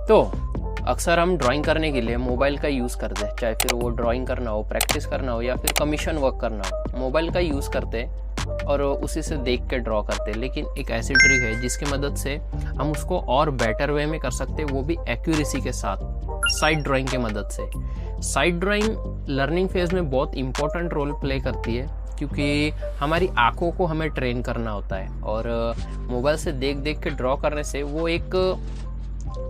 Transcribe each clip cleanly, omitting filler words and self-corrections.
तो अक्सर हम ड्राइंग करने के लिए मोबाइल का यूज़ करते हैं, चाहे फिर वो ड्राइंग करना हो, प्रैक्टिस करना हो या फिर कमीशन वर्क करना हो, मोबाइल का यूज़ करते हैं और उसी से देख के ड्रॉ करते हैं। लेकिन एक ऐसी ट्रिक है जिसकी मदद से हम उसको और बेटर वे में कर सकते हैं, वो भी एक्यूरेसी के साथ, साइड ड्राइंग की मदद से। साइड ड्राइंग लर्निंग फेज में बहुत इंपॉर्टेंट रोल प्ले करती है, क्योंकि हमारी आंखों को हमें ट्रेन करना होता है और मोबाइल से देख देख के ड्रॉ करने से वो एक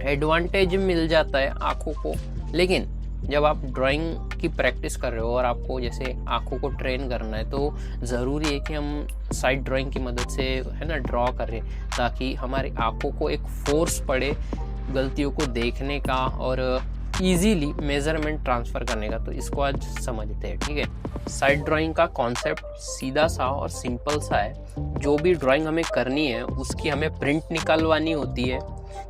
एडवांटेज मिल जाता है आंखों को। लेकिन जब आप ड्राइंग की प्रैक्टिस कर रहे हो और आपको जैसे आंखों को ट्रेन करना है, तो ज़रूरी है कि हम साइड ड्राइंग की मदद से है ना ड्रॉ करें, ताकि हमारी आंखों को एक फोर्स पड़े गलतियों को देखने का और इजीली मेजरमेंट ट्रांसफ़र करने का। तो इसको आज समझते हैं, ठीक है। साइड ड्राइंग का कॉन्सेप्ट सीधा सा और सिंपल सा है। जो भी ड्राइंग हमें करनी है उसकी हमें प्रिंट निकलवानी होती है,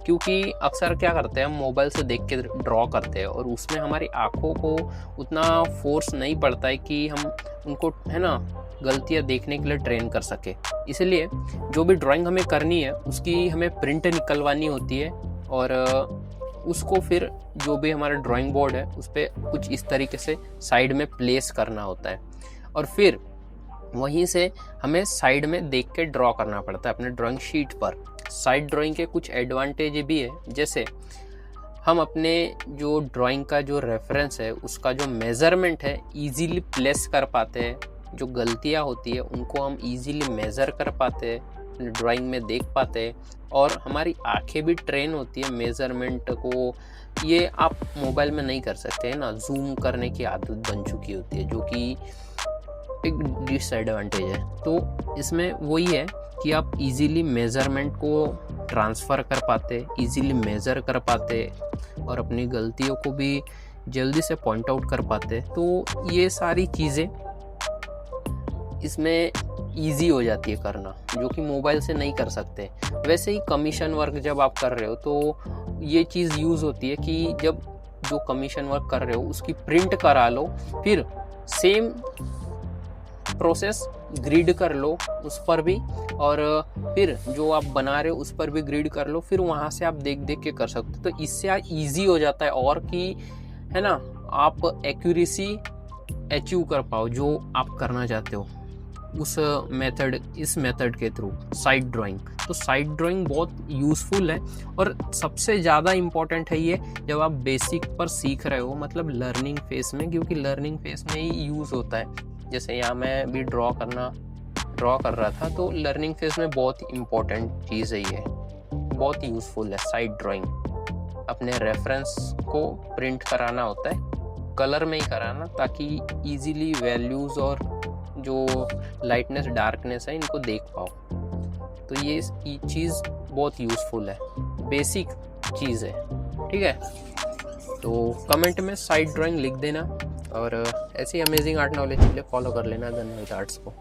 क्योंकि अक्सर क्या करते हैं हम मोबाइल से देख के ड्रॉ करते हैं और उसमें हमारी आंखों को उतना फोर्स नहीं पड़ता है कि हम उनको है ना गलतियां देखने के लिए ट्रेन कर सके। इसलिए जो भी ड्राइंग हमें करनी है उसकी हमें प्रिंट निकलवानी होती है और उसको फिर जो भी हमारा ड्राइंग बोर्ड है उस पर कुछ इस तरीके से साइड में प्लेस करना होता है और फिर वहीं से हमें साइड में देख के ड्रॉ करना पड़ता है अपने ड्राइंग शीट पर। साइड ड्राइंग के कुछ एडवांटेज भी है, जैसे हम अपने जो ड्राइंग का जो रेफरेंस है उसका जो मेज़रमेंट है इजीली प्लेस कर पाते हैं। जो गलतियां होती है उनको हम इजीली मेज़र कर पाते हैं, ड्राइंग में देख पाते हैं और हमारी आंखें भी ट्रेन होती है मेज़रमेंट को। ये आप मोबाइल में नहीं कर सकते हैं ना, जूम करने की आदत बन चुकी होती है, जो कि एक डिसएडवांटेज है। तो इसमें वही है कि आप इजीली मेज़रमेंट को ट्रांसफ़र कर पाते, इजीली मेज़र कर पाते और अपनी गलतियों को भी जल्दी से पॉइंट आउट कर पाते। तो ये सारी चीज़ें इसमें इजी हो जाती है करना, जो कि मोबाइल से नहीं कर सकते। वैसे ही कमीशन वर्क जब आप कर रहे हो तो ये चीज़ यूज़ होती है कि जब जो कमीशन वर्क कर रहे हो उसकी प्रिंट करा लो, फिर सेम प्रोसेस ग्रिड कर लो उस पर भी, और फिर जो आप बना रहे हो उस पर भी ग्रिड कर लो, फिर वहाँ से आप देख देख के कर सकते हो। तो इससे ईजी हो जाता है और कि है ना आप एक्यूरेसी अचीव कर पाओ जो आप करना चाहते हो उस मेथड, इस मेथड के थ्रू साइड ड्राइंग। तो साइड ड्राइंग बहुत यूज़फुल है और सबसे ज़्यादा इम्पॉर्टेंट है ये जब आप बेसिक पर सीख रहे हो, मतलब लर्निंग फेस में, क्योंकि लर्निंग फेस में ही यूज़ होता है। जैसे यहाँ मैं भी ड्रॉ कर रहा था, तो लर्निंग फेज में बहुत इम्पोर्टेंट चीज़ है ये, बहुत यूज़फुल है साइड ड्राइंग। अपने रेफरेंस को प्रिंट कराना होता है, कलर में ही कराना, ताकि इजीली वैल्यूज़ और जो लाइटनेस डार्कनेस है इनको देख पाओ। तो ये चीज़ बहुत यूज़फुल है, बेसिक चीज़ है, ठीक है। तो कमेंट में साइड ड्राइंग लिख देना और ऐसी अमेजिंग आर्ट नॉलेज के लिए फॉलो कर लेना धन्यवाद आर्ट्स को।